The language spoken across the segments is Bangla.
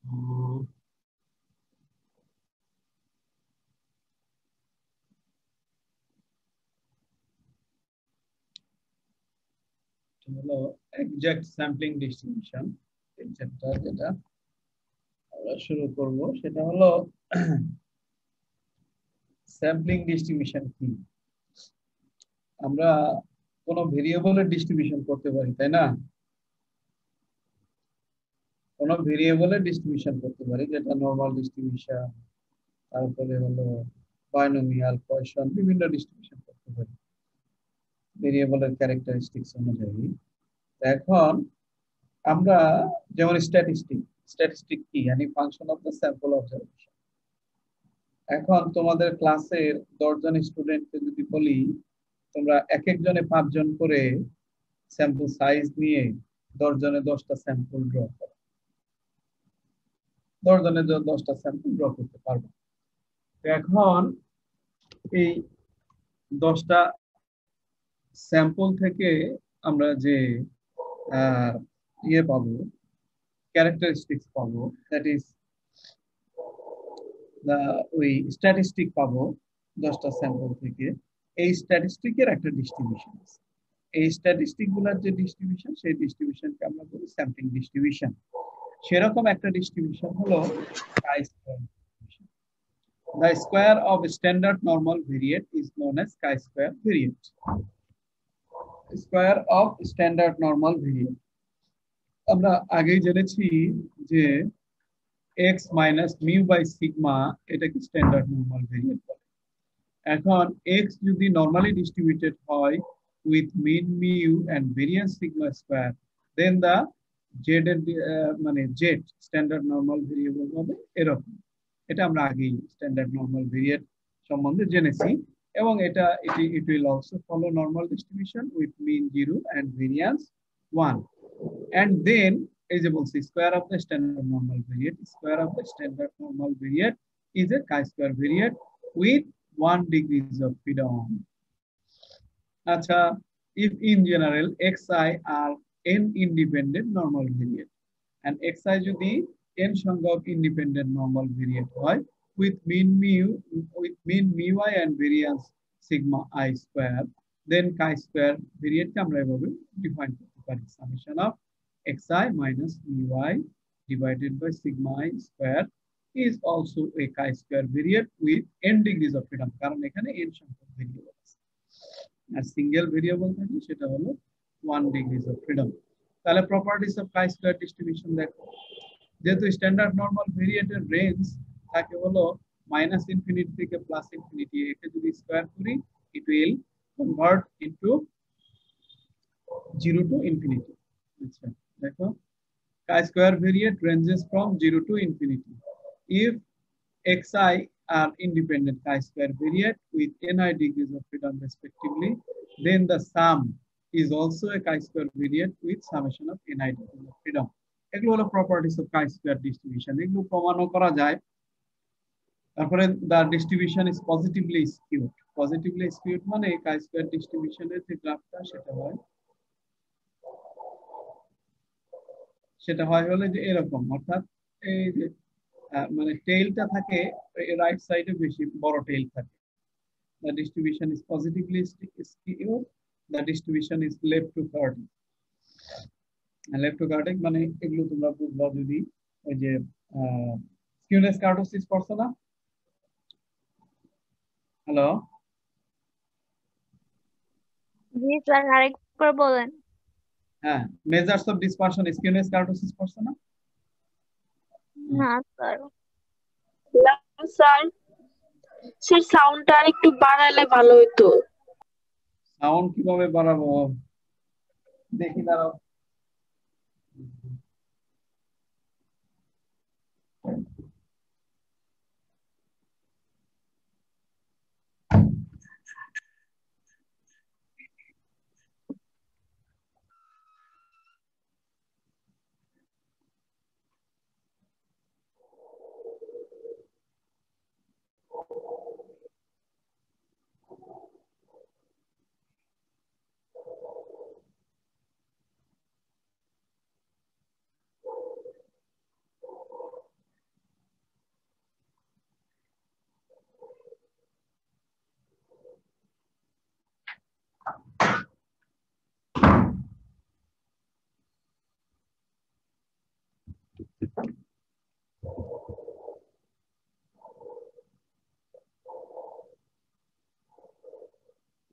উম, এটা হলো এক্সাক্ট স্যাম্পলিং ডিস্ট্রিবিউশন। এই চ্যাপ্টার যেটা আমরা শুরু করব সেটা হলো স্যাম্পলিং ডিস্ট্রিবিউশন কি। আমরা কোন ভেরিয়েবলের ডিস্ট্রিবিউশন করতে পারি, তাই না? কোন ভেরিয়েবলের ডিস্ট্রিবিউশন করতে পারি, যেটা নরমাল ডিস্ট্রিবিউশন, তারপরে হলো বাইনোমিয়াল, পয়সন, বিভিন্ন ডিস্ট্রিবিউশন করতে পারি ভেরিয়েবলের ক্যারেক্টারিস্টিক্স অনুযায়ী। এখন আমরা যেমন স্ট্যাটিস্টিক, স্ট্যাটিস্টিক কি মানে function of the sample observation. এখন তোমাদের ক্লাসের 10 জন স্টুডেন্টকে যদি বলি তোমরা এক একজনে 5 জন করে স্যাম্পল সাইজ নিয়ে 10 জনে 10টা স্যাম্পল ড্র করো, 10 জনে 10টা স্যাম্পল ড্র করতে পারবো। এখন এই 10টা স্যাম্পল থেকে আমরা যে ইয়ে পাবো, ক্যারেক্টারিস্টিক্স পাবো, দ্যাট ইজ ওই স্ট্যাটিস্টিক পাবো 10টা স্যাম্পল থেকে। এই স্ট্যাটিস্টিকের একটা ডিস্ট্রিবিউশন আছে। এই স্ট্যাটিস্টিক গুলার যে ডিস্ট্রিবিউশন, সেই ডিস্ট্রিবিউশনকে আমরা বলি স্যাম্পলিং ডিস্ট্রিবিউশন। সেরকম একটা ডিস্ট্রিবিউশন হলো chi-square distribution. The square of standard normal variate is known as chi-square variate. Square of standard normal variate, আমরা আগেই জেনেছি যে x minus mu by sigma এটাকে স্ট্যান্ডার্ড নরমাল ভেরিয়েট বলে। এখন x যদি নরমালি ডিস্ট্রিবিউটেড হয় with mean mu and variance sigma square, then the Z এর মানে জেড স্ট্যান্ডার্ড নরমাল ভেরিয়েবল হবে এরকম। এটা আমরা আগেই স্ট্যান্ডার্ড নরমাল ভেরিয়েট সম্বন্ধে জেনেছি। এবং it will also follow normal distribution with mean 0 and variance 1. And then এই যে বলছি square of the standard normal variate, square of the standard normal variate is a chi-square variate with 1 degrees of freedom. আচ্ছা, if in general xi are n independent normal variate and xi যদি n সংখ্যক independent normal variate হয় with mean mu I and variance sigma I square, then chi-square variate কে আমরা এভাবে ডিফাইন করতে পারি, summation of xi minus mu I divided by sigma I square is also a chi-square variate with n degrees of freedom, কারণ এখানে n সংখ্যক ভেরিয়েবল আছে আর সিঙ্গেল ভেরিয়েবল থাকে সেটা হলো 1 degrees of freedom। তাহলে প্রপার্টিজ অফ chi-square ডিস্ট্রিবিউশন দেখো, যেহেতু স্ট্যান্ডার্ড নরমাল ভেরিয়েটের রেঞ্জ থাকে হলো মাইনাস ইনফিনিটি থেকে প্লাস ইনফিনিটি, একে যদি স্কয়ার করি it will convert into 0 to infinity। আচ্ছা দেখো, chi-square variate ranges from 0 to infinity if xi are independent chi-square variate with ni degrees of freedom respectively, then the sum is also a chi-square variate with summation of ni degrees of freedom. এগুলো হলো প্রপার্টিজ অফ chi-square ডিস্ট্রিবিউশন, এগুলো প্রমাণও করা যায়। তারপরে the distribution is positively skewed, positively skewed মানে chi-square ডিস্ট্রিবিউশনের যে গ্রাফটা সেটা হয় হলো যে এরকম, অর্থাৎ এই যে মানে টেইলটা থাকে রাইট সাইডে, বেশি বড় টেইল থাকে। The distribution is positively skewed, the distribution is left to chaotic. Left to chaotic মানে এগুলো তোমরা বুঝবা যদি ওই যে স্কিউনেস কার্টোসিস পড়ছো না? হ্যালো, জি স্যার, আরেকবার বলেন। হ্যাঁ, measures of dispersion skewness kurtosis পড়ছো না? না স্যার। স্যার, স্যার সাউন্ডটা আর একটু বাড়ালে ভালো হতো। সাউন্ড কিভাবে বাড়াবো দেখি, দাঁড়াও।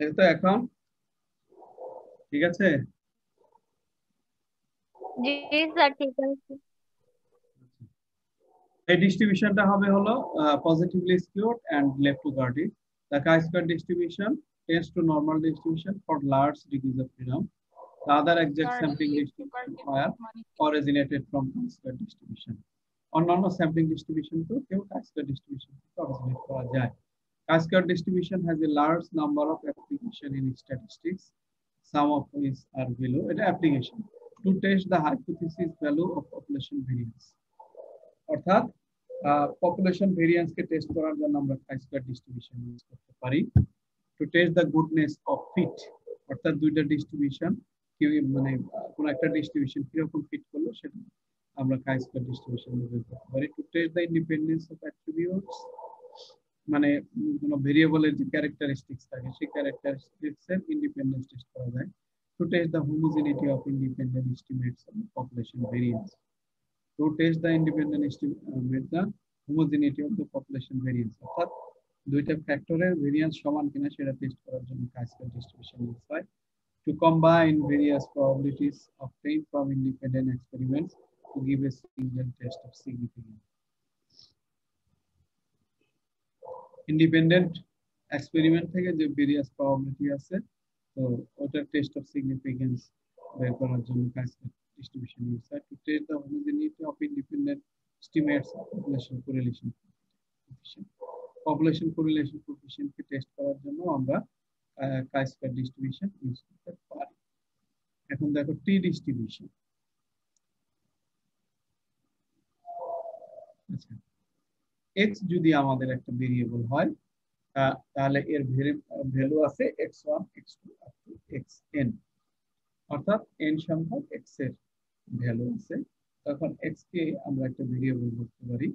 এই তো এখন ঠিক আছে। জি স্যার, ঠিক আছে। এই ডিস্ট্রিবিউশনটা হবে হলো positively skewed and left to guarded. The chi-square distribution tends to normal distribution for large degrees of freedom. The other exact sampling distribution were originated from chi-square distribution. অন্যান্য স্যাম্পলিং ডিস্ট্রিবিউশন তো কেউ chi-square distribution থেকে অরিজিনেট করা যায়। Chi-square distribution has a large number of application in statistics, some of which are below. এটা application to test the hypothesis value of population variance. অর্থাৎ পপুলেশন ভেরিয়েন্স কে টেস্ট করার জন্য আমরা chi-square ডিস্ট্রিবিউশন ইউজ করতে পারি। To test the goodness of fit, অর্থাৎ দুইটা ডিস্ট্রিবিউশন কি মানে কোন একটা ডিস্ট্রিবিউশন কিরকম ফিট করলো সেটা আমরা chi-square ডিস্ট্রিবিউশন ইউজ করতে পারি। To test the independence of attributes, মানে কোন ভেরিয়েবলের যে ক্যারেক্টারিস্টিক্স থাকে সেই ক্যারেক্টারিস্টিক্স এর ইন্ডিপেন্ডেন্স টেস্ট করা যায়। To test the homogeneity of independent estimates of population variance, to test the independent estimate the homogeneity of the population variance, অর্থাৎ দুইটা ফ্যাক্টরের ভেরিয়েন্স সমান কিনা সেটা টেস্ট করার জন্য chi-square ডিস্ট্রিবিউশন ইউজ হয়। To combine various probabilities obtained from independent experiments to give a single test of significance. Independent experiment থেকে যে ভেরিয়াস প্রবাবিলিটি আছে তো ওটার টেস্ট অফ সিগনিফিকেন্স বের করার জন্য chi-square distribution used to test the homogeneity of independent estimates of population correlation coefficient. Population correlation coefficient K test করার জন্য আমরা chi-square distribution ইউজ করতে পারি। এখন দেখো টি ডিস্ট্রিবিউশন। আচ্ছা, x যদি আমাদের একটা ভেরিয়েবল হয় তাহলে এর ভ্যালু আছে x1 x2 up to xn, অর্থাৎ n সংখ্যক x এর ভ্যালু আছে। তখন x কে আমরা একটা ভেরিয়েবল বলতে পারি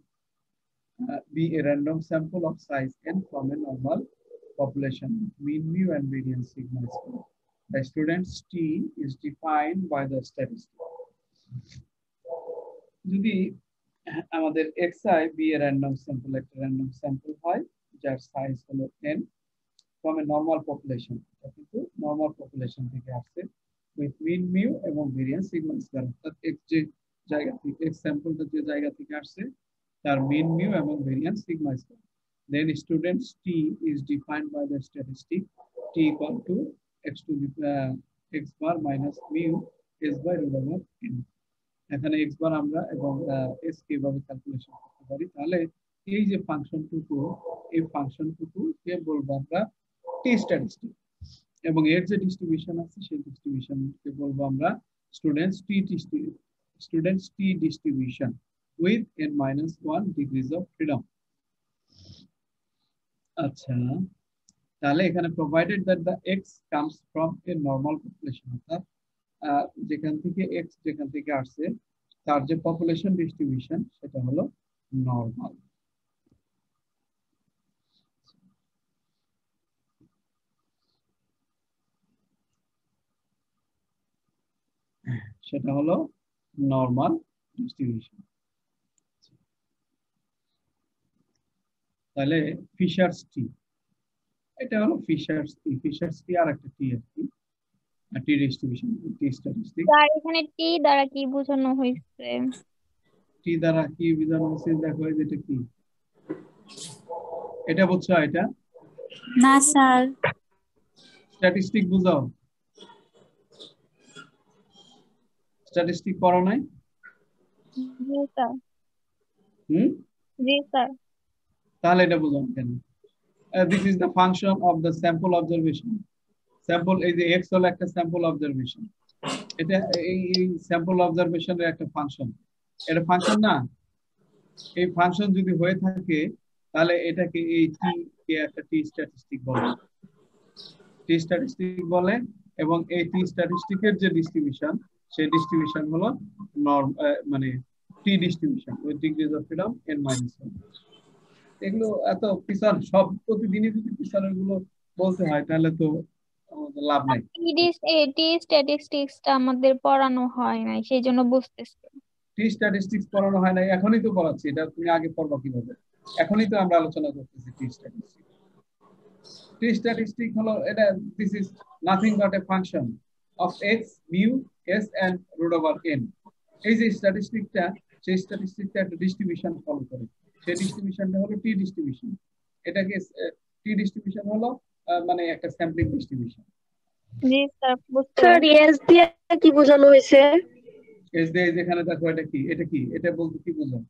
be a random sample of size n from a normal population mean mu and variance sigma square. The student's t is defined by the statistic. যদি আমাদের xi be a random sample, একটা random sample হয় যার সাইজ হলো n from a normal population, এটা কিন্তু নরমাল পপুলেশন থেকে আসছে with mean mu এবং variance sigma square, অর্থাৎ x যে জায়গা থেকে x স্যাম্পলটা যে জায়গা থেকে আসছে তার mean mu এবং variance sigma square. Then student's t is defined by the statistic t equal to x to the x bar minus mu s by root over n. এখানে x বার আমরা এবং s কিভাবে ক্যালকুলেশন করতে পারি, তাহলে এই যে ফাংশনটুকু এই ফাংশনটুকু কে বলবো আমরা টি স্ট্যাটিস্টিক, এবং এর যে ডিস্ট্রিবিউশন আছে সেই ডিস্ট্রিবিউশনকে বলবো আমরা students T distribution with n-1 degrees of freedom. আচ্ছা, তাহলে এখানে provided that the x comes from a normal population, অর্থাৎ যেখান থেকে x যেখান থেকে আসছে তার যে পপুলেশন ডিস্ট্রিবিউশন সেটা হলো নরমাল। সেটা হলো নরমাল ডিস্ট্রিবিউশন। তাহলে ফিশারস টি, এটা হলো ফিশারস টি আর একটা টি আর কি, টি ডিস্ট্রিবিউশন টি স্ট্যাটিস্টিক। স্যার এখানে টি দ্বারা কি বোঝানো হয়েছে? টি দ্বারা কি বোঝানো হয়েছে দেখো, এটা কি, এটা বুঝছো? এটা না স্যার। স্ট্যাটিস্টিক বুঝাও, স্ট্যাটিস্টিক পড়ো নাই? জি স্যার। হুম, জি স্যার। তাহলে এটা বুঝাও কেন? This is the function of the sample observation. Sample, এই যে এক্স হলো একটা স্যাম্পল অবজারভেশন, এটা এই স্যাম্পল অবজারভেশনের একটা ফাংশন, এটা ফাংশন না? এই ফাংশন যদি হয়ে থাকে তাহলে এটাকে এই টি কে একটা টি স্ট্যাটিস্টিক বলে, টি স্ট্যাটিস্টিক বলে। এবং এই টি স্ট্যাটিস্টিকের যে ডিস্ট্রিবিউশন সেই ডিস্ট্রিবিউশন হলো নরম, মানে T distribution with degrees of freedom n-1। এগুলো এত পিছন সব প্রতিদিনই যদি পিছনের গুলো বলতে হয় তাহলে তো আমাদের লাভ নাই। টি স্ট্যাটিস্টিক্সটা আমাদের পড়ানো হয় নাই, সেই জন্য বুঝতেছি। টি স্ট্যাটিস্টিক্স পড়ানো হয় না, এখনই তো পড়াচ্ছি, এটা তুমি আগে পড়বা কিভাবে? এখনই তো আমরা আলোচনা করতেছি টি স্ট্যাটিস্টিক্স। টি স্ট্যাটিস্টিক হলো এটা, this is nothing but a function of X mu S and root over N. এই যে স্ট্যাটিস্টিকটা, সেই স্ট্যাটিস্টিকটা একটা ডিস্ট্রিবিউশন ফলো করে, সেই ডিস্ট্রিবিউশনটা হলো টি ডিস্ট্রিবিউশন। এটাকে টি ডিস্ট্রিবিউশন হলো মানে একটা স্যাম্পলিং ডিস্ট্রিবিউশন। জি স্যার, বুঝতে স্যার পারছি। এস দিয়ে কি বোঝানো হয়েছে? এস দিয়ে যেখানে দেখো এটা কি, এটা কি, এটা বলতে কি বোঝায়?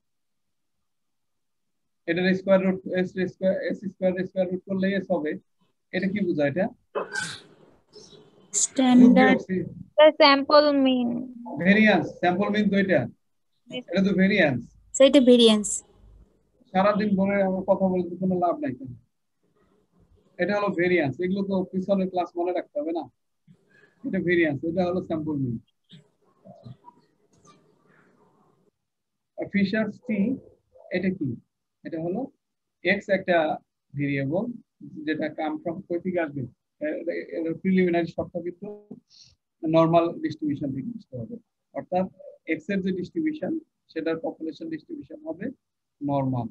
এটার square root S square, S square square root করলে এস হবে। এটা কি বোঝায়? এটা যোগ স্ট্যান্ডার্ড। বিয়োগ C, sample mean. Variance. Sample mean তো এটা, এটা তো ভেরিয়েন্স। সেটা ভেরিয়েন্স। সারাদিন ধরে আমার কথা বলতে কোনো লাভ নাই কেন? এটা হলো ভেরিয়েন্স, এগুলো তো পিছনের ক্লাস মনে রাখতে হবে না। এটা ভেরিয়েন্স, এটা হলো স্যাম্পল মিন। ফিশারস টি, এটা কি? এটা হলো এক্স একটা ভেরিয়েবল, যেটা কাম ফ্রম কই থেকে আসবে, প্রিলিমিনারি শর্ত কিন্তু নরমাল ডিস্ট্রিবিউশন থেকে আসতে হবে। অর্থাৎ এক্স এর যে ডিস্ট্রিবিউশন, সেটার পপুলেশন ডিস্ট্রিবিউশন হবে নরমাল।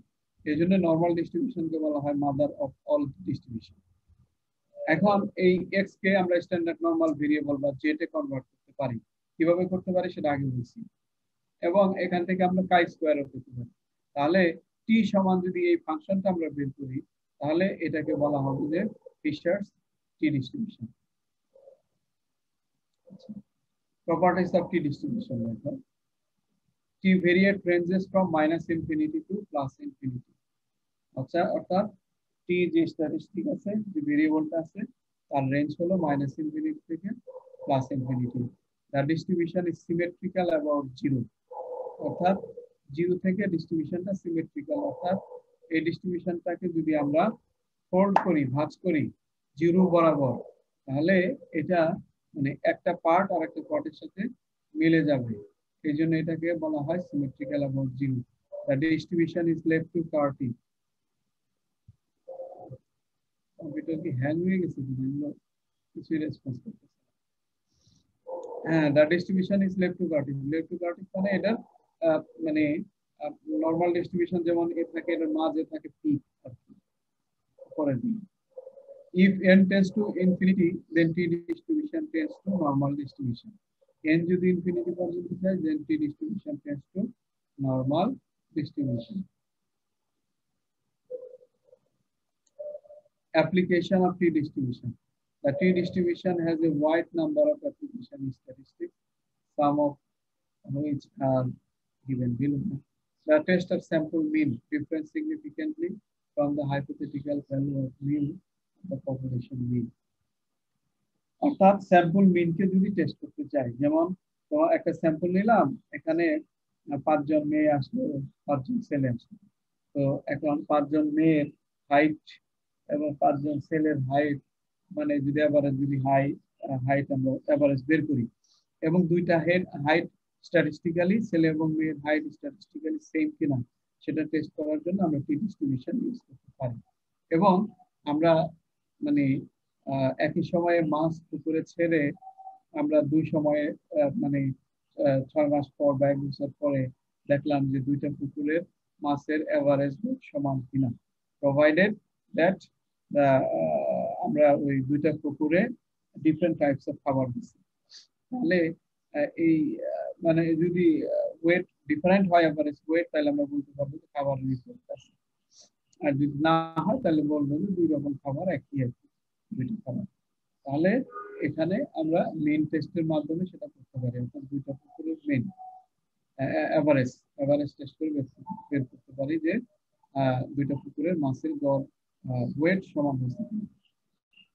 এই জন্য নরমাল ডিস্ট্রিবিউশনকে বলা হয় মাদার অফ অল ডিস্ট্রিবিউশন। এখন এই এক্স কে আমরা স্ট্যান্ডার্ড নরমাল ভেরিয়েবল বা জেড এ কনভার্ট করতে পারি। কিভাবে করতে পারি সেটা আগে বলছি। এবং এখান থেকে আমরা কাই স্কয়ারও পেতে পারি। তাহলে টি সমান যদি এই ফাংশনটা আমরা বের করি, তাহলে এটাকে বলা হবে যে Fischer's T distribution. Properties of t distribution method. T variate ranges from minus infinity to plus infinity. আচ্ছা, অর্থাৎ t যে স্ট্যাটিস্টিক আছে, যে ভেরিয়েবলটা আছে, তার রেঞ্জ হলো মাইনাস ইনফিনিটি থেকে plus infinity. The distribution is symmetrical about zero. অর্থাৎ জিরো থেকে ডিস্ট্রিবিউশনটা সিমেট্রিক্যাল, অর্থাৎ এই ডিস্ট্রিবিউশনটাকে যদি আমরা ফোল্ড করি, ভাঁজ করি জিরো বরাবর, তাহলে এটা মানে একটা পার্ট আর একটা পার্টের সাথে মিলে যাবে। এই জন্য এটাকে বলা হয় symmetrical about zero. The distribution is left to CAR-T. Computer কি হ্যাং হয়ে গেছে? কিছু রেসপন্স করতেছে। হ্যাঁ, the distribution is left to CAR-T. Left to CAR-T মানে এটা মানে নরমাল ডিস্ট্রিবিউশন যেমন এ থাকে, এটার মাঝে থাকে পি আর কি পরের দিকে। If n tends to infinity, then t distribution tends to normal distribution. n যদি infinity পর্যন্ত যায়, then t distribution tends to normal distribution. Application of t distribution. The t distribution has a wide number of application in statistics, some of which are given below. The test of sample mean differs significantly from the hypothetical value of mean, the population mean. অর্থাৎ স্যাম্পল মিনকে যদি টেস্ট করতে চাই, যেমন তোমার একটা স্যাম্পল নিলাম, এখানে 5 জন মেয়ে আসলো, 5 জন ছেলে আসলো। তো এখন 5 জন মেয়ের হাইট এবং 5 জন ছেলের হাইট, মানে যদি এভারেজ, যদি হাইট আমরা এভারেজ বের করি, এবং দুইটা হাইট স্ট্যাটিস্টিক্যালি, ছেলে এবং মেয়ের হাইট স্ট্যাটিস্টিক্যালি সেম কিনা সেটা টেস্ট করার জন্য আমরা টি ডিস্ট্রিবিউশন ইউজ করতে পারি। এবং আমরা মানে একই সময়ে মাছ পুকুরে ছেড়ে আমরা দুই সময়ে মানে 6 মাস পর বা 1 বছর পরে দেখলাম যে দুইটা পুকুরের মাছের এভারেজ সমান কিনা, প্রোভাইডেড দ্যাট আমরা ওই দুইটা পুকুরে ডিফারেন্ট টাইপস অফ খাবার দিচ্ছি। তাহলে এই মানে যদি ওয়েট ডিফারেন্ট হয়, এভারেজ ওয়েট, তাহলে আমরা বলতে পারবো যে খাবার রিপোর্ট আছে। আর যদি না হয়, তাহলে বলবো যে দুই রকম খাবার একই দুইটা খাবার। তাহলে এখানে আমরা মেইন টেস্টের মাধ্যমে সেটা করতে পারি। অর্থাৎ দুইটা পুকুরের মেইন এভারেজ টেস্ট করে বের করতে পারি যে দুইটা পুকুরের মাছের গড় ওয়েট সমান হচ্ছে।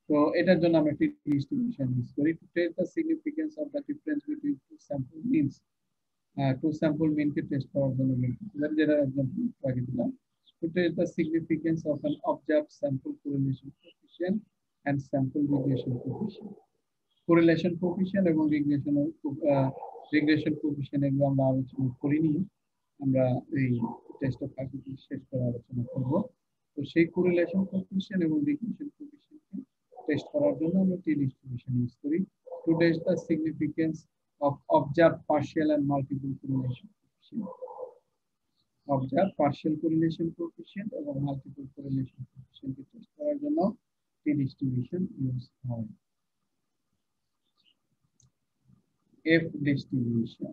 তো এটার জন্য আমরা টি ডিস্ট্রিবিউশন ইউজ করি to test the significance of the difference between two sample means. Two sample মিনকে টেস্ট করার জন্য যেটা এক্সাম্পল আগে দিলাম, to test the significance of an observed sample correlation coefficient and sample regression coefficient. Correlation coefficient এবং regression coefficient এগুলো আমরা আলোচনা করিনি, আমরা এই টেস্ট অফ হাইপোথিসিস শেষ করে আলোচনা করব। তো সেই correlation coefficient এবং regression coefficient কে টেস্ট করার জন্য আমরা টি ডিস্ট্রিবিউশন ইউজ করি to test the significance of observed partial and multiple correlation coefficient. Observed partial correlation coefficient এবং multiple correlation coefficient কে টেস্ট করার জন্য একটি ডিস্ট্রিবিউশন ইউজ হয়। F distribution.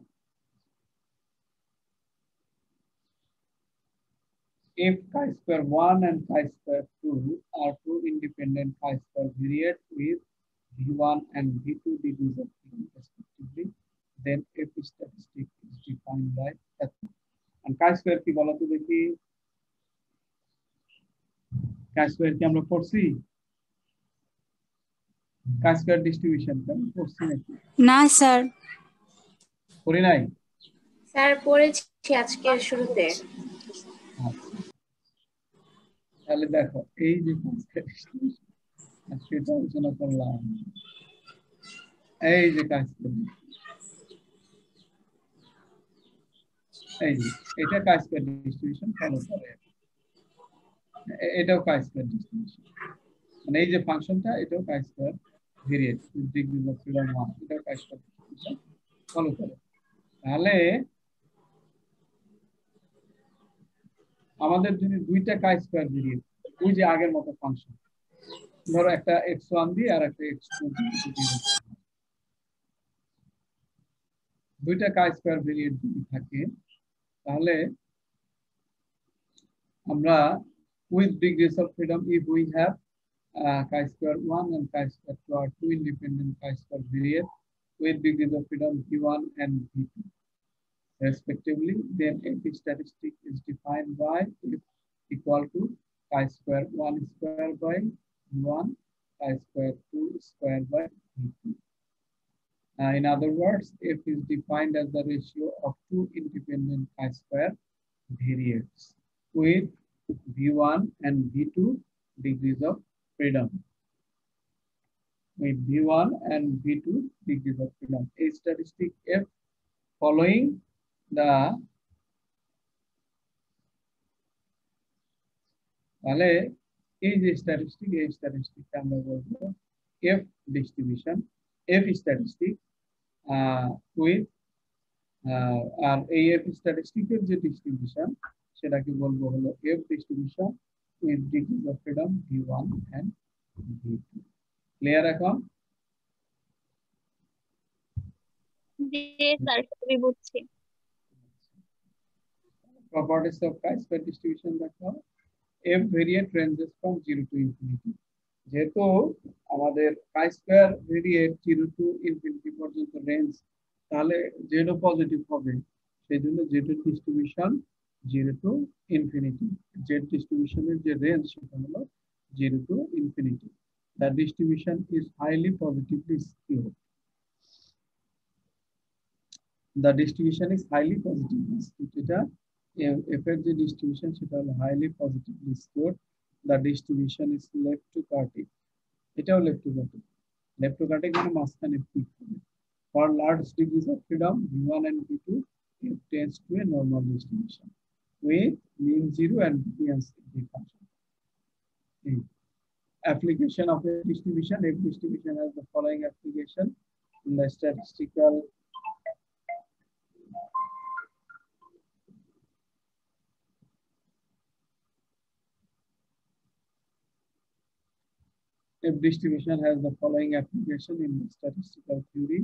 If chi-square 1 and chi-square 2 are two independent chi-square variates with V1 and V2 degrees of freedom respectively, then F statistic is defined by that. And chi-square কি বলো তো দেখি? chi-square কি আমরা পড়ছি? chi-square distribution টা পড়ছি নাকি? না স্যার। পড়ি নাই? স্যার পড়েছি আজকের শুরুতে। তাহলে দেখো এই যে chi-square distribution আজকে এটা আলোচনা করলাম, এই যে chi-square, এই যে এটা chi-square distribution ফলো করে, এটাও chi-square distribution, মানে এই যে ফাংশনটা এটাও chi-square ভেরিয়েট with degrees of freedom 1, এটাও chi-square distribution ফলো করে। তাহলে আমাদের যদি দুইটা chi-square ভেরিয়েট, ওই যে আগের মতো ফাংশন, ধরো একটা x1 দিয়ে আর একটা x2 দিয়ে, দুইটা chi-square ভেরিয়েট যদি থাকে তাহলে আমরা with degrees of freedom, if we have chi-square 1 and chi-square 2 are two independent chi-square variates with degrees of freedom V1 and V2 respectively, then F statistic is defined by F equal to chi-square 1 square by V1, chi-square 2 square by V2. In other words, F is defined as the ratio of two independent chi-square variates with V1 and V2 degrees of freedom. With V1 and V2 degrees of freedom. A statistic F following the তাহলে এই যে স্ট্যাটিস্টিক, এই স্ট্যাটিস্টিকটা আমরা বলবো F distribution, F statistic with আর এই F স্ট্যাটিস্টিকের যে ডিস্ট্রিবিউশন সেটাকে বলবো হলো F distribution with degrees of freedom V1 and V2. Clear এখন? জি স্যার, সবই বুঝছি। Properties of chi-square distribution দেখো, F variate ranges from 0 to infinity. যেহেতু আমাদের chi-square variate 0 to infinity পর্যন্ত রেঞ্জ, তাহলে z পজিটিভ হবে, সেই জন্য z এর ডিস্ট্রিবিউশন 0 to infinity, z ডিস্ট্রিবিউশনের যে রেঞ্জ সেটা হলো 0 to infinity. The distribution is highly positively skewed. The distribution is highly positively skewed. এটা F এর যে ডিস্ট্রিবিউশন সেটা হলো highly positively skewed. The distribution is leptocartic. এটাও leptocartic. Leptocartic মানে মাঝখানে পিক হবে। For large degrees of freedom V1 and V2, it tends to a normal distribution with mean 0 and variance the function. Application of a distribution. F distribution has the following application in the statistical F distribution has the following application in statistical theory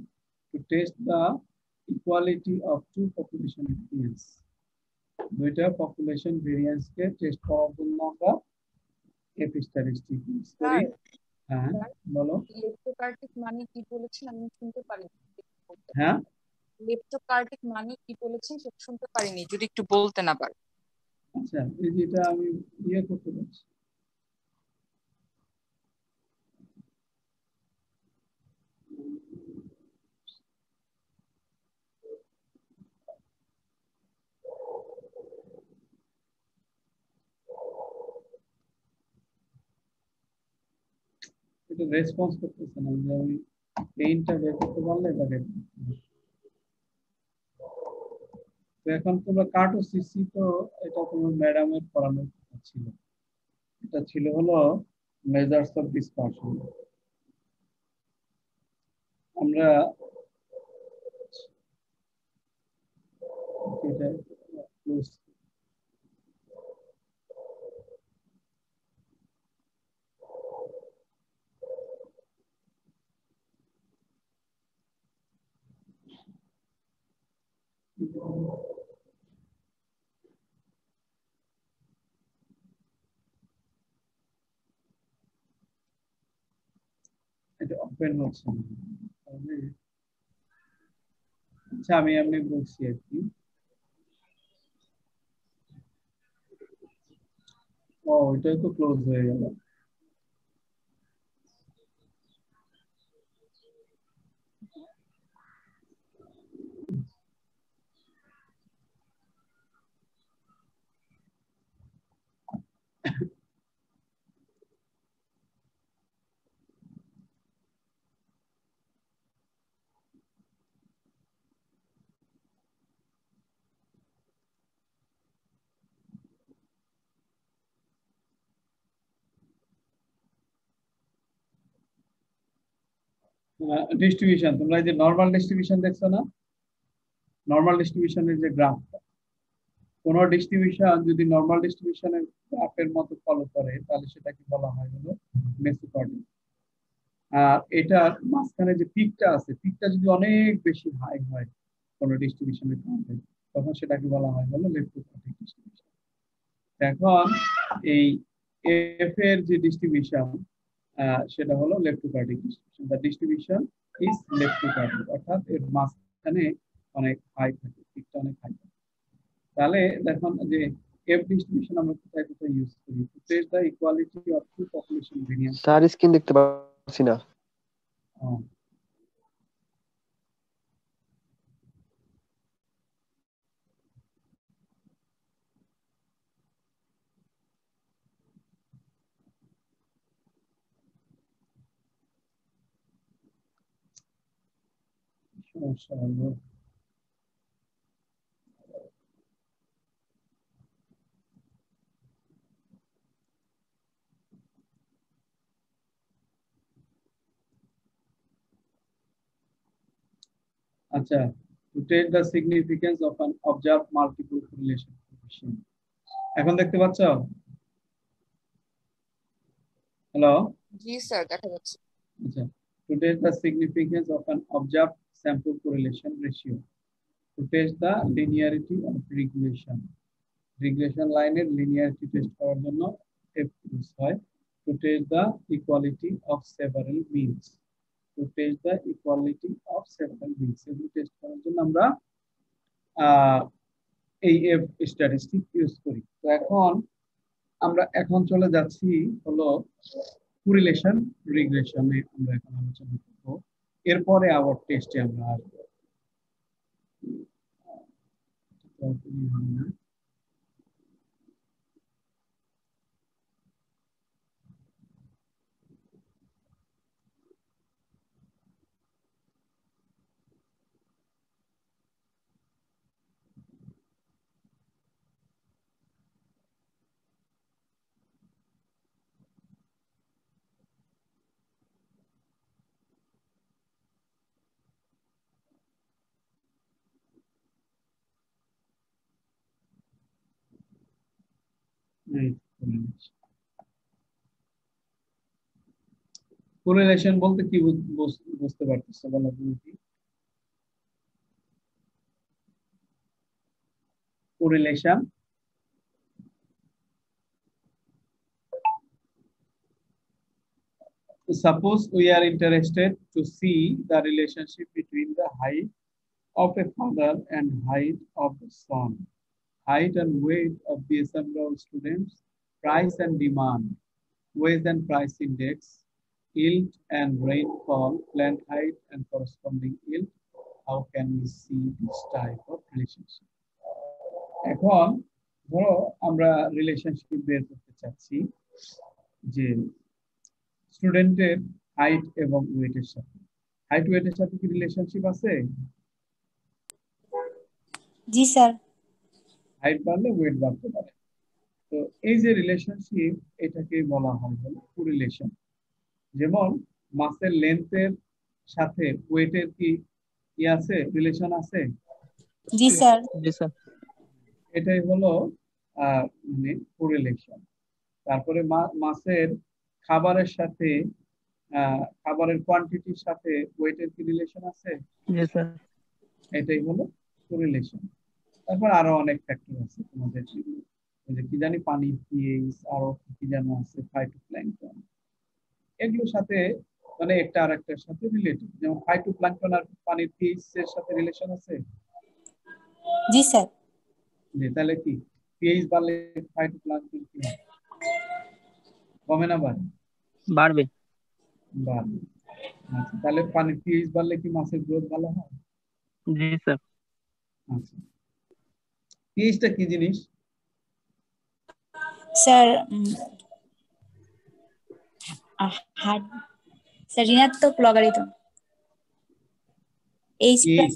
to test the equality of two population variance. দুইটা population variance কে টেস্ট করার জন্য আমরা F statistic ইউজ করি। হ্যাঁ বলো। লেপ্টোকার্টিক মানে কি বলেছেন আমি শুনতে পারিনি। হ্যাঁ লেপ্টোকার্টিক মানে কি বলেছেন সেটা শুনতে পারিনি, যদি একটু বলতেন আবার। আচ্ছা, এই যেটা আমি ইয়ে করতে পারছি, এটা রেসপন্স করতেছে না, যে আমি পেইনটা বের করতে পারলে এটা বের করতে পারবো। তো এখন তোমরা কাটো সিসি, তো এটা তোমার ম্যাডামের পড়ানোর কথা ছিল, এটা ছিল হলো মেজার্স অফ ডিসপারশন। আমরা এটা ক্লোজ, এটা ওপেন হচ্ছে না তাহলে আচ্ছা আমি এমনি বলছি আর কি ও এটাই তো ক্লোজ হয়ে গেল ডিস্ট্রিবিউশন তোমরা এই যে নরমাল ডিস্ট্রিবিউশন দেখছো না নরমাল ডিস্ট্রিবিউশনের যে গ্রাফ কোন ডিস্ট্রিবিউশন যদি নরমাল ডিস্ট্রিবিউশনের গ্রাফের মতো ফলো করে তাহলে সেটাকে বলা হয় হলো মেসোকার্ডিক আর এটার মাঝখানে যে পিকটা আছে পিকটা যদি অনেক বেশি হাই হয় কোন ডিস্ট্রিবিউশনের কারণে তখন সেটাকে বলা হয় হলো লেপ্টোকার্ডিক ডিস্ট্রিবিউশন এখন এই এফ এর যে ডিস্ট্রিবিউশন সেটা হলো লেপ্টোকার্ডিক ডিস্ট্রিবিউশন দা ডিস্ট্রিবিউশন ইজ লেপ্টোকার্ডিক অর্থাৎ এর মাঝখানে অনেক হাই থাকে পিকটা অনেক হাই থাকে তাহলে দেখুন যে এফ ডিস্ট্রিবিউশন আমরা কোথায় কোথায় ইউজ করি to test the equality of two population variance sir screen দেখতে পাচ্ছি না সমস্যা হলো আচ্ছা to take the significance of an observed multiple correlation coefficient এখন দেখতে পাচ্ছ হ্যালো জি স্যার দেখা যাচ্ছে। আচ্ছা to take the significance of an observed sample correlation ratio to test the linearity of regression লাইনের linearity টেস্ট করার জন্য f ইউজ হয় to test the equality of several means to test the equality of several means এগুলো টেস্ট করার জন্য আমরা এই এফ স্ট্যাটিস্টিক ইউজ করি তো আমরা এখন চলে যাচ্ছি হলো কোরিলেশন রিগ্রেশনে আমরা এখন আলোচনা করব এরপরে আবার টেস্টে আমরা আসবো কোরিলেশন বলতে কি বুঝতে পারতেছো বলো তুমি কি correlation suppose we are interested to see the relationship between the height of a father and height of the son, height and weight of the assembly of students, price and demand, wage and price index, yield and rainfall, plant height and corresponding yield. How can we see this type of relationship? এখন ধরো আমরা রিলেশনশিপ বের করতে চাচ্ছি যে স্টুডেন্টের হাইট এবং ওয়েটের সাথে হাইট ওয়েটের সাথে কি রিলেশনশিপ আছে জি স্যার হাইট বাড়লে ওয়েট বাড়তে পারে তো এই যে রিলেশনশিপ এটাকে বলা হয় হলো কোরিলেশন যেমন মাসের লেন্থের সাথে ওয়েটের কি আছে রিলেশন আছে জি স্যার এটাই হলো মানে কোরিলেশন তারপরে মাসের খাবারের সাথে খাবারের কোয়ান্টিটির সাথে ওয়েটের কি রিলেশন আছে এটাই হলো কোরিলেশন তারপর আরো অনেক ফ্যাক্টর আছে তোমাদের যে কি জানি পানি পিএইচ আরো কি জানো আছে ফাইটোপ্ল্যাঙ্কটন এগুলোর সাথে মানে একটা আরেকটার সাথে রিলেটেড, যেমন ফাইটোপ্ল্যাঙ্কটন আর পানির পিএইচ এর সাথে রিলেশন আছে। জি স্যার। যে তাহলে কি পিএইচ বাড়লে ফাইটোপ্ল্যাঙ্কটন কি হয়, কমে না বাড়ে? বাড়বে। বাড়বে। আচ্ছা, তাহলে পানির পিএইচ বাড়লে কি মাছের গ্রোথ ভালো হয়? জি স্যার। আচ্ছা, পিএইচটা কি জিনিস? স্যার স্যার ঋণাত্মক logarithm pH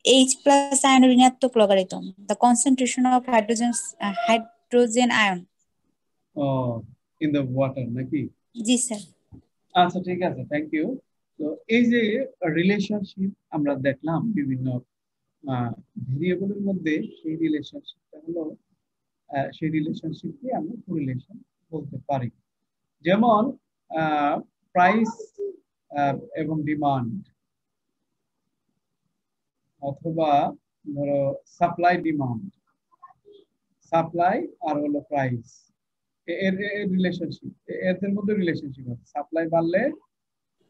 H plus ion ঋণাত্মক logarithm, the concentration of hydrogen ion. In the water নাকি? জি স্যার। আচ্ছা ঠিক আছে, থ্যাংক ইউ। তো এই যে রিলেশনশিপ আমরা দেখলাম বিভিন্ন ভেরিয়েবলের মধ্যে, সেই রিলেশনশিপটা হলো সেই রিলেশনশিপকে আমরা কোরিলেশন বলতে পারি। যেমন প্রাইস এবং ডিমান্ড, অথবা ধরো সাপ্লাই ডিমান্ড, সাপ্লাই আর হলো প্রাইস, এর রিলেশনশিপ, এদের মধ্যে রিলেশনশিপ আছে। সাপ্লাই বাড়লে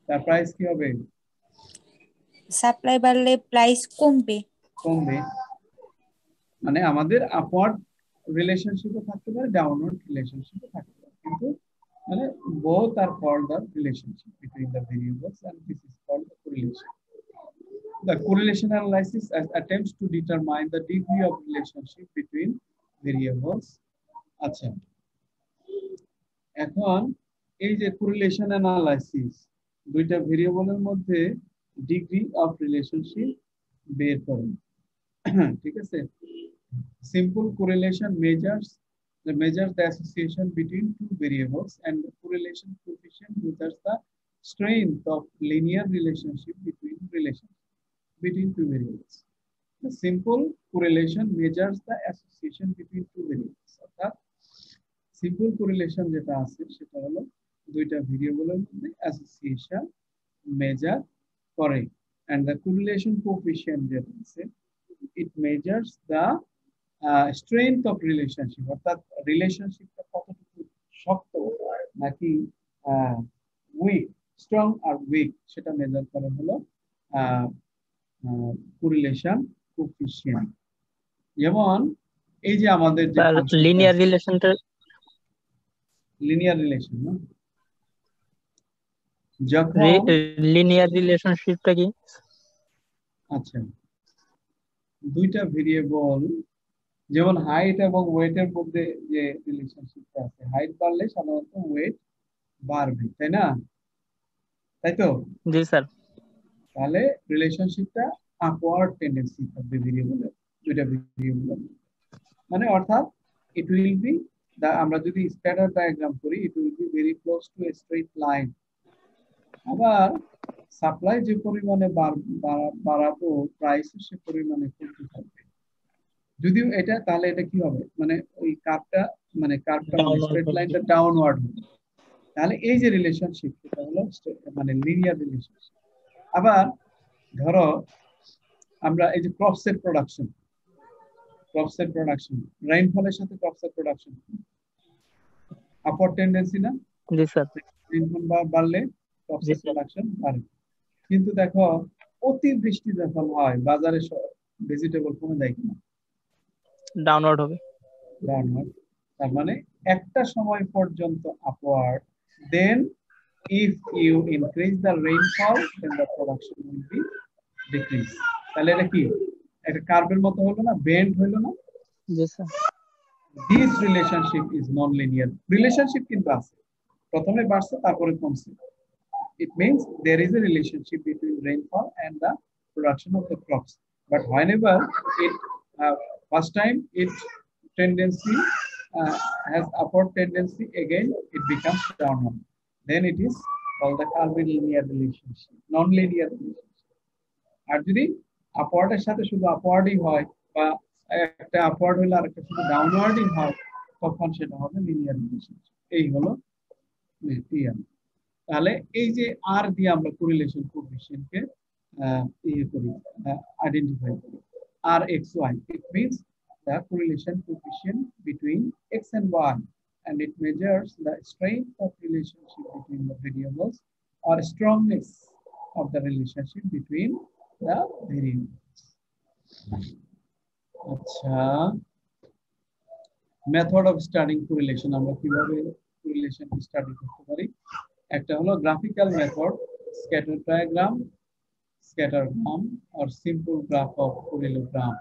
তার প্রাইস কি হবে? সাপ্লাই বাড়লে প্রাইস কমবে। কমবে। মানে আমাদের আপওয়ার্ড রিলেশনশিপও থাকতে পারে, ডাউনওয়ার্ড রিলেশনশিপও থাকতে পারে, কিন্তু মানে both are called the relationship between the variables, and this is called the correlation. The correlation analysis attempts to determine the degree of relationship between variables. আচ্ছা, এখন এই যে correlation analysis দুইটা ভেরিয়েবলের মধ্যে ডিগ্রি অফ রিলেশনশিপ বের করে, ঠিক আছে? Simple correlation measures the association between two variables, and the correlation coefficient measures the strength of linear relationship between two variables. The simple correlation measures the association between two variables. অর্থাৎ simple correlation যেটা আছে সেটা হলো দুইটা ভেরিয়েবলের মধ্যে অ্যাসোসিয়েশন মেজার করে, and the correlation coefficient যেটা আছে it measures the strength of relationship, অর্থাৎ রিলেশনশিপটা কতটুকু শক্ত নাকি উইক, স্ট্রং আর উইক, সেটা মেজার করা হলো কোরিলেশন কোএফিশিয়েন্ট। যেমন এই যে আমাদের যে লিনিয়ার রিলেশনটা, লিনিয়ার রিলেশন না, যখন লিনিয়ার রিলেশনশিপটা কি? আচ্ছা, দুইটা ভেরিয়েবল যেমন হাইট এবং ওয়েটের মধ্যে যে রিলেশনশিপটা আছে, হাইট বাড়লে সাধারণত ওয়েট বাড়বে, তাই না? তাই তো? জি স্যার। তাহলে রিলেশনশিপটা আপওয়ার্ড টেন্ডেন্সি থাকবে ভেরিয়েবলের, দুইটা ভেরিয়েবলের, মানে অর্থাৎ ইট উইল বি, আমরা যদি স্ক্যাটার ডায়াগ্রাম করি, ইট will be very close two A straight line. আবার সাপ্লাই যে পরিমাণে বাড়াবো, প্রাইস সে পরিমাণে কমতে থাকবে। যদিও এটা, তাহলে এটা কি হবে, মানে ওই কার্ভটা, মানে স্ট্রেট লাইনটা ডাউনওয়ার্ড হবে। তাহলে এই যে রিলেশনশিপ, সেটা হলো মানে লিনিয়ার রিলেশনশিপ। আবার ধরো আমরা এই যে ক্রপসেট প্রোডাকশন, রেইনফলের সাথে ক্রপসেট প্রোডাকশন আপওয়ার্ড টেন্ডেন্সি না? জি স্যার। রেইনফল বাড়লে ক্রপসেট প্রোডাকশন বাড়ে। কিন্তু দেখো অতি বৃষ্টি যখন হয়, বাজারে ভেজিটেবল কমে যায় কিনা? ডাউনওয়ার্ড হবে। ডাউনওয়ার্ড। তার মানে একটা সময় পর্যন্ত upward, then if you increase the rainfall then the production will be decrease. তাহলে এটা কি একটা কার্ভের মতো হলো না, বেন্ড হলো না? জি sir. This relationship is non-linear relationship, কিন্তু আছে, প্রথমে বাড়ছে তারপরে কমছে। It means there is a relationship between rainfall and the production of the crops, but whenever it first time its tendency has upward tendency, again it becomes downward, then it is called the curvilinear relationship, non-linear relationship. আর যদি আপওয়ার্ডের সাথে শুধু আপওয়ার্ডই হয়, বা একটা আপওয়ার্ড হলে আর একটা শুধু ডাউনওয়ার্ডই হয়, তখন সেটা হবে লিনিয়ার রিলেশনশিপ। এই হলো লিনিয়ার। তাহলে এই যে আর দিয়ে আমরা কোরিলেশন কোএফিশিয়েন্টকে করি, আইডেন্টিফাই করি, আর X Y, it means the correlation coefficient between x and y, and it measures the strength of relationship between the variables or strongness of the relationship between the variables. আচ্ছা, মেথড অফ স্টাডিং কোরিলেশন, আমরা কিভাবে কোরিলেশন স্টাডি করতে পারি? একটা হলো graphical method, scatter diagram, scattergram আর সিম্পল গ্রাফ অফ কোরিলোগ্রাম।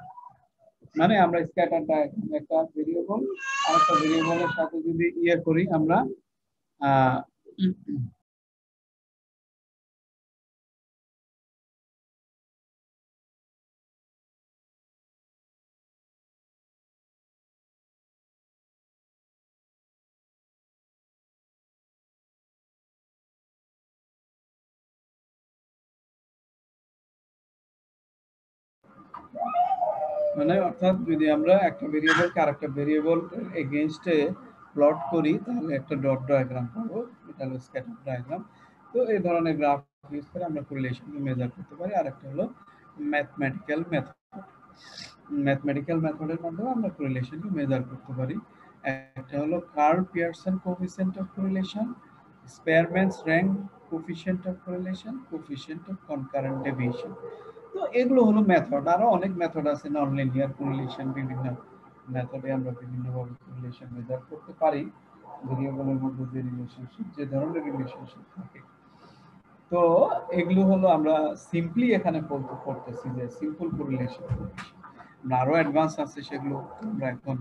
মানে আমরা স্ক্যাটার ডায়াগ্রাম, একটা ভেরিয়েবল আর একটা ভেরিয়েবলের সাথে যদি করি আমরা মানে অর্থাৎ যদি আমরা একটা ভেরিয়েবলকে আরেকটা ভেরিয়েবল এগেইনস্টে প্লট করি তাহলে একটা ডট ডায়াগ্রাম পাবো, এটা হলো স্ক্যাটার ডায়াগ্রাম। তো এই ধরনের গ্রাফ ইউজ করে আমরা কোরিলেশনকে মেজার করতে পারি। আর একটা হলো ম্যাথমেটিক্যাল মেথড, ম্যাথমেটিক্যাল মেথডের মাধ্যমে আমরা কোরিলেশনকে মেজার করতে পারি। একটা হলো Karl Pearson coefficient of correlation, Spearman's rank coefficient of correlation, coefficient of concurrent deviation. তো এগুলো হলো মেথড। আরো অনেক মেথড আছে, নন লিনিয়ার কোরিলেশন, বিভিন্ন মেথডে আমরা বিভিন্নভাবে কোরিলেশন মেজার করতে পারি ভেরিয়েবলের মধ্যে যে রিলেশনশিপ, যে ধরনের রিলেশনশিপ থাকে। তো এগুলো হলো আমরা সিম্পলি এখানে পড়তেছি যে সিম্পল কোরিলেশন। আরো অ্যাডভান্স আছে, সেগুলো আমরা এখন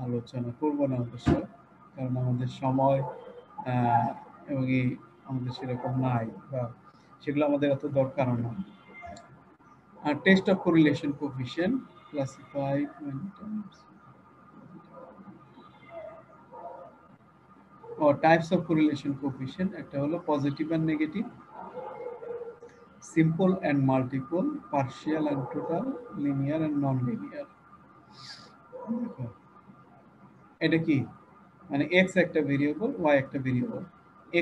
আলোচনা করব না অবশ্য, কারণ আমাদের সময় এবং আমাদের সেরকম নাই, বা সেগুলো আমাদের এত দরকারও না। Test of correlation coefficient classified many times. Or types of correlation coefficient, একটা হলো positive and negative, simple and multiple, partial and total, linear and non-linear. এটা কি? মানে x একটা ভেরিয়েবল, y একটা ভেরিয়েবল,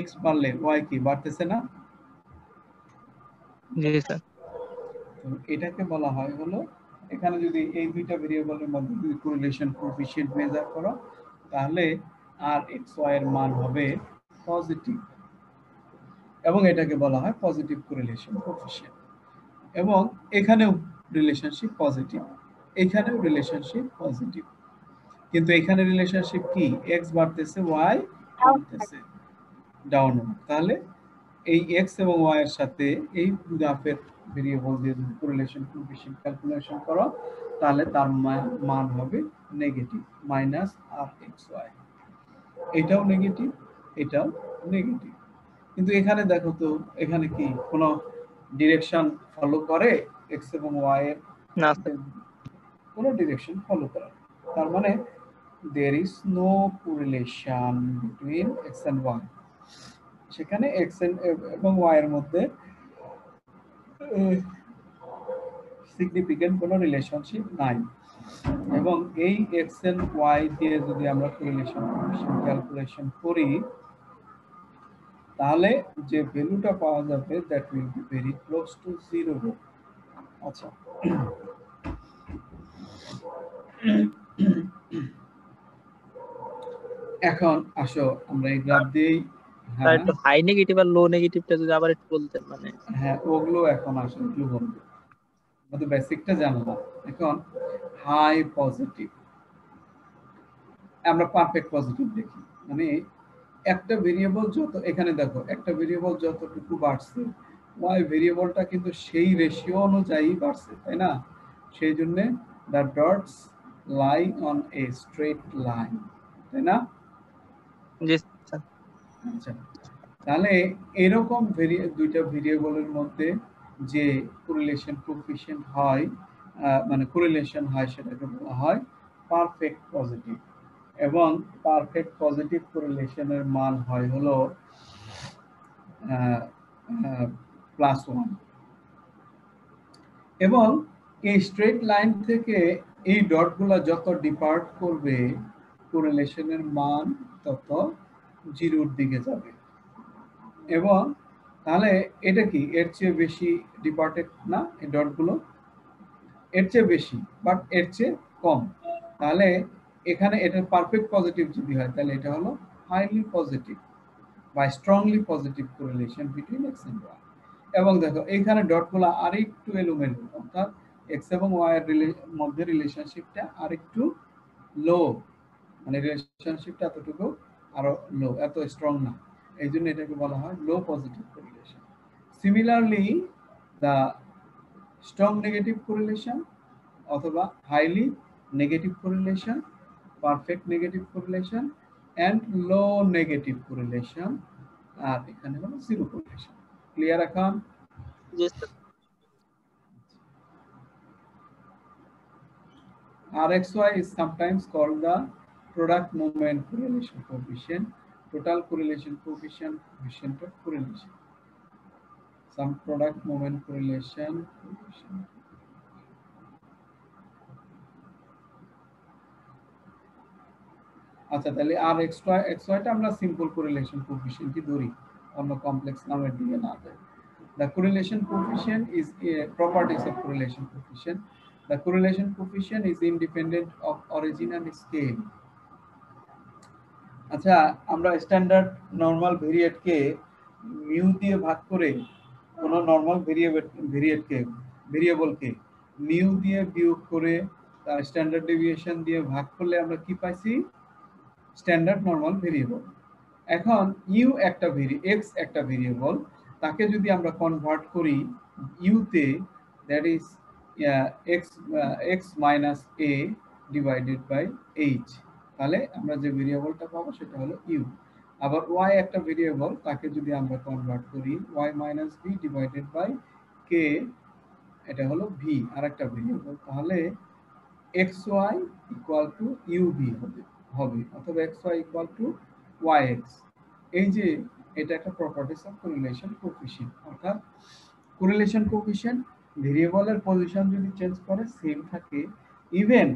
x বাড়লে y কি বাড়তেছে না? জি স্যার। এটাকে বলা হয় হলো, এখানে যদি এই দুইটা ভেরিয়েবলের মধ্যে যদি কোরিলেশন কোএফিশিয়েন্ট মেজার করো তাহলে আর এক্স ওয়াই এর মান হবে পজিটিভ, এবং এটাকে বলা হয় পজিটিভ কোরিলেশন কোএফিশিয়েন্ট। এবং এখানেও রিলেশনশিপ পজিটিভ, এখানেও রিলেশনশিপ পজিটিভ, কিন্তু এখানে রিলেশনশিপ কি? এক্স বাড়তেছে, ওয়াই কমতেছে, ডাউনওয়ার্ড। তাহলে এই এক্স এবং ওয়াই এর সাথে এই গ্রাফের ভেরিয়েবল দিয়ে যদি কোরিলেশন কোএফিশিয়েন্ট ক্যালকুলেশন করো তাহলে তার মান হবে নেগেটিভ, মাইনাস আর এক্স ওয়াই। এটাও নেগেটিভ, এটাও নেগেটিভ। কিন্তু এখানে দেখো তো, এখানে কি কোনো ডিরেকশন ফলো করে এক্স এবং ওয়াই এর? না স্যার। কোনো ডিরেকশন ফলো করে, তার মানে there is no correlation between x and y। সেখানে x এবং y এর মধ্যে সিগনিফিকেন্ট কোনো রিলেশনশিপ নাই। এবং এই x and y দিয়ে যদি আমরা কোরিলেশন ক্যালকুলেশন করি তাহলে যে ভ্যালুটা পাওয়া যাবে that will be very close to 0। আচ্ছা, এখন আসো আমরা এই গ্রাফ দিয়েই, স্যার একটু হাই নেগেটিভ আর লো নেগেটিভটা যদি আবার একটু বলতেন। মানে হ্যাঁ, ওগুলো এখন আসলে কি বলবো, আমাদের বেসিকটা জানো না। এখন হাই পজিটিভ, আমরা পারফেক্ট পজিটিভ দেখি, মানে একটা ভেরিয়েবল যত, এখানে দেখো একটা ভেরিয়েবল যতটুকু বাড়ছে ওয়াই ভেরিয়েবলটা কিন্তু সেই রেশিও অনুযায়ী বাড়ছে, তাই না? সেই জন্য the dots lie on a straight line, তাই না? জি স্যার। আচ্ছা, তাহলে এরকম দুইটা ভেরিয়েবলের মধ্যে যে কোরিলেশন কোএফিশিয়েন্ট হয়, মানে কোরিলেশন হয়, সেটাকে বলা হয় পারফেক্ট পজিটিভ। এবং পারফেক্ট পজিটিভ কোরিলেশনের মান হয় হলো +1। এবং এই স্ট্রেট লাইন থেকে এই ডটগুলো যত ডিপার্ট করবে কোরিলেশনের মান তত জিরোর দিকে যাবে। এবং তাহলে এটা কি এর চেয়ে বেশি ডিপার্টেড না, এই ডটগুলো এর চেয়ে বেশি বাট এর চেয়ে কম, তাহলে এখানে এটা পারফেক্ট পজিটিভ যদি হয় তাহলে এটা হলো highly positive. by strongly positive correlation between x and y. এবং দেখো এইখানে ডটগুলো আরেকটু এলোমেলো, অর্থাৎ x এবং y এর মধ্যে রিলেশনশিপটা আরেকটু লো, মানে রিলেশনশিপটা এতটুকু আরো লো, এত স্ট্রং না, এই জন্য এটাকে বলা হয় low positive correlation. Similarly the strong negative correlation অথবা highly negative correlation, perfect negative correlation and low negative correlation, আর এখানে হলো জিরো কোরিলেশন। ক্লিয়ার এখন? জি sir. RxY is sometimes called the product movement correlation coefficient, total correlation coefficient, coefficient of correlation. Some product movement correlation coefficient. আচ্ছা, তাহলে RxY টা আমরা সিম্পল কোরিলেশন কোএফিশিয়েন্টই ধরি, অন্য কমপ্লেক্স নামের দিকে না যাই। The correlation coefficient is properties of correlation coefficient. The correlation coefficient is independent of origin and scale. আচ্ছা, আমরা স্ট্যান্ডার্ড নরমাল ভেরিয়েটকে মিউ দিয়ে ভাগ করে, কোন নরমাল ভেরিয়েবলকে মিউ দিয়ে বিয়োগ করে তার স্ট্যান্ডার্ড ডেভিয়েশন দিয়ে ভাগ করলে আমরা কি পাইছি? Standard normal variable. এখন ইউ একটা এক্স একটা ভেরিয়েবল, তাকে যদি আমরা কনভার্ট করি ইউতে, that is X minus A divided by H, তাহলে আমরা যে ভেরিয়েবলটা পাবো সেটা হলো ইউ। আবার ওয়াই একটা ভেরিয়েবল, তাকে যদি আমরা কনভার্ট করি Y minus B divided by K, এটা হলো ভি আর একটা ভেরিয়েবল, তাহলে X Y equal to U V হবে অথবা X Y equal to Y X. এই যে এটা একটা প্রপার্টিস অফ কোরিলেশন কোএফিশিয়েন্ট, অর্থাৎ কোরিলেশন কোএফিশিয়েন্ট ভেরিয়েবলের পজিশন যদি চেঞ্জ করে সেম থাকে, even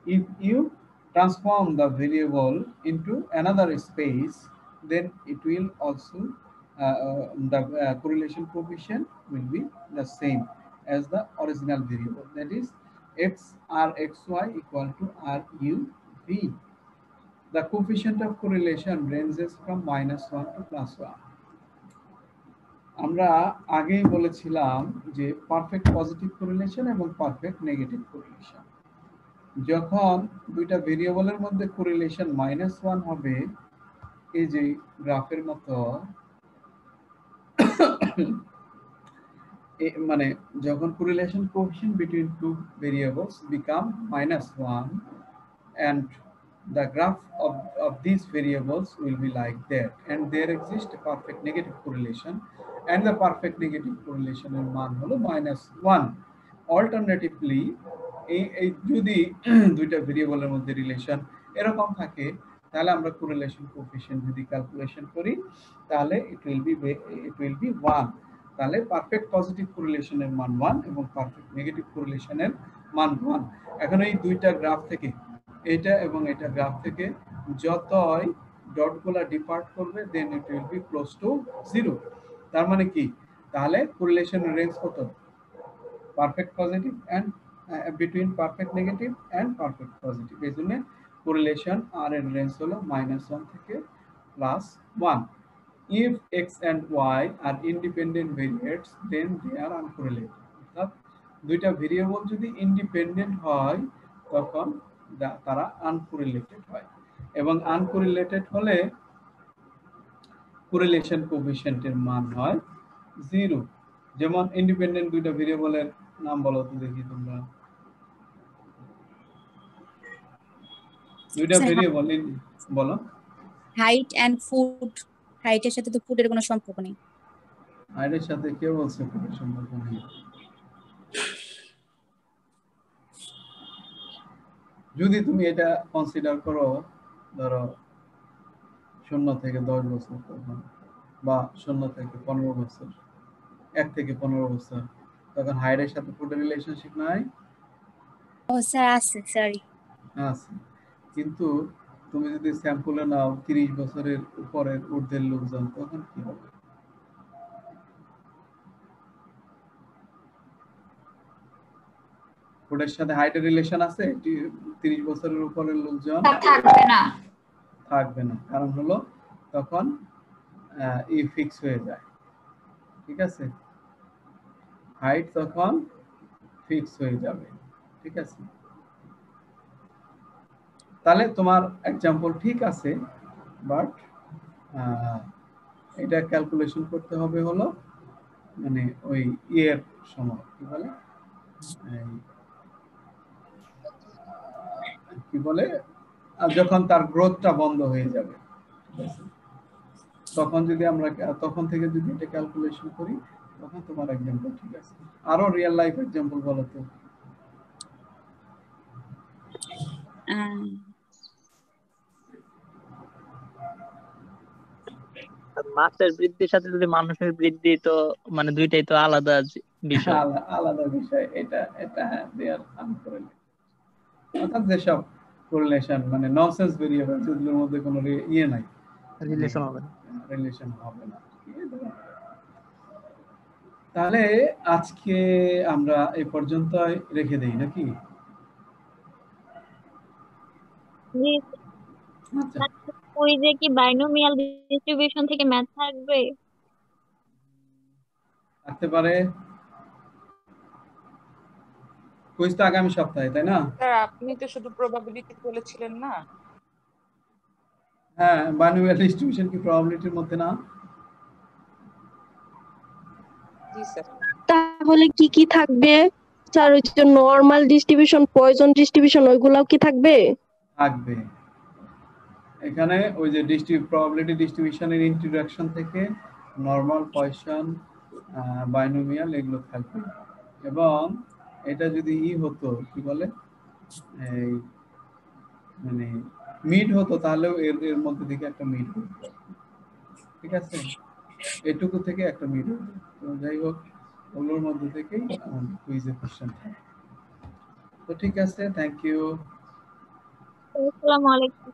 if you transform the variable into another space, then it will also the correlation coefficient will be the same as the original variable, that is x r x y equal to r u v. The coefficient of correlation ranges from -1 to +1. আমরা আগেই বলেছিলাম যে পারফেক্ট পজিটিভ কোরিলেশন এবং পারফেক্ট নেগেটিভ কোরিলেশন, যখন দুইটা ভেরিয়েবলের মধ্যে কোরিলেশন -1 হবে, এই যে গ্রাফের মতো, মানে যখন correlation coefficient between two variables become -1 and the graph of these variables will be like that, and there exists a perfect negative correlation, and the perfect negative correlation এর মান হলো -1. Alternatively, এই যদি দুইটা ভেরিয়েবলের মধ্যে রিলেশন এরকম থাকে, তাহলে আমরা কোরিলেশন কোএফিশিয়েন্ট যদি ক্যালকুলেশন করি তাহলে it will be 1. তাহলে পারফেক্ট পজিটিভ কোরিলেশনের মান 1 এবং পারফেক্ট নেগেটিভ কোরিলেশনের মান 1। এখন এই দুইটা গ্রাফ থেকে, এটা এবং এটা গ্রাফ থেকে যতই ডটগুলা ডিপার্ট করবে, then it will be close to 0। তার মানে কি? তাহলে কোরিলেশনের রেঞ্জ কত? Perfect positive and between perfect negative and perfect positive. এই জন্য কোরিলেশন আর এর রেঞ্জ হলো -1 থেকে +1। If x and y are independent variables, then they are uncorrelated. অর্থাৎ দুইটা ভেরিয়েবল যদি ইন্ডিপেন্ডেন্ট হয় তখন তারা আনকোরিলেটেড হয়, এবং আনকোরিলেটেড হলে কোরিলেশন কোএফিশিয়েন্টের মান হয় 0। যেমন ইন্ডিপেন্ডেন্ট দুইটা ভেরিয়েবলের নাম বলো তো দেখি তোমরা। দুইটা ভেরিয়েবল বলো। Height and foot. হাইটের সাথে তো ফুটের কোনো সম্পর্ক নেই। হাইটের সাথে কে বলছে ফুটের সম্পর্ক নেই? যদি তুমি এটা কনসিডার করো, ধরো 0 থেকে 10 বছর বা 0 থেকে 15 বছর, 1 থেকে 15 বছর, তখন হাইটের সাথে ফুটের রিলেশনশিপ নাই? ও স্যার আছে, সরি আছে। কিন্তু তুমি যদি স্যাম্পলে নাও 30 বছরের উপরের ঊর্ধ্বের লোকজন, তখন কি হবে? ফুটের সাথে হাইটের রিলেশন আছে? 30 বছরের উপরের লোকজন থাকবে না। থাকবে না, কারণ হলো তখন ই ফিক্স হয়ে যায়, ঠিক আছে, হাইট তখন ফিক্স হয়ে যাবে, ঠিক আছে। তাহলে তোমার এক্সাম্পল ঠিক আছে, বাট এটা ক্যালকুলেশন করতে হবে হলো মানে ওই ইয়ের সময় কি বলে কি বলে যখন তার গ্রোথটা বন্ধ হয়ে যাবে, ঠিক আছে, তখন যদি আমরা তখন থেকে যদি এটা ক্যালকুলেশন করি তখন তোমার এক্সাম্পল ঠিক আছে। আরো রিয়েল লাইফ এক্সাম্পল বলো তো। মাছের বৃদ্ধির সাথে যদি মানুষের বৃদ্ধি, তো মানে দুইটাই তো আলাদা বিষয়। আলাদা বিষয়, এটা এটা দেয়ার আনকোরিলেটেড, অর্থাৎ যেসব কোরিলেশন মানে ননসেন্স ভেরিয়েবল যেগুলোর মধ্যে কোনো ইয়ে নাই, রিলেশন হবে না। রিলেশন হবে না। তাহলে আজকে আমরা এই পর্যন্তই রেখে দেই নাকি? জি, আচ্ছা, কুইজে কি বাইনোমিয়াল ডিস্ট্রিবিউশন থেকে ম্যাথ থাকবে? থাকতে পারে। কুইজ তো আগামী সপ্তাহে, তাই না? স্যার আপনি তো শুধু প্রবাবিলিটি বলেছিলেন না? হ্যাঁ, বাইনোমিয়াল ডিস্ট্রিবিউশন কি প্রবাবিলিটির মধ্যে না? জি স্যার। তাহলে কি কি থাকবে স্যার? ওই যে নরমাল ডিস্ট্রিবিউশন, পয়জন ডিস্ট্রিবিউশন, ওইগুলাও কি থাকবে? থাকবে। এখানে ওই যে প্রবাবিলিটি ডিস্ট্রিবিউশনের ইন্ট্রোডাকশন থেকে নরমাল, পয়সন, বাইনোমিয়াল এগুলো থাকবে। এবং এটা যদি হতো কি বলে এই মানে মিড হতো, তাহলেও এর মধ্যে থেকে একটা মিড হতো, ঠিক আছে, এটুকু থেকে একটা মিড হতো। তো যাই হোক, ওগুলোর মধ্যে থেকেই আমাদের কুইজের কোশ্চেন থাকে। তো ঠিক আছে, থ্যাংক ইউ। আসসালামু আলাইকুম।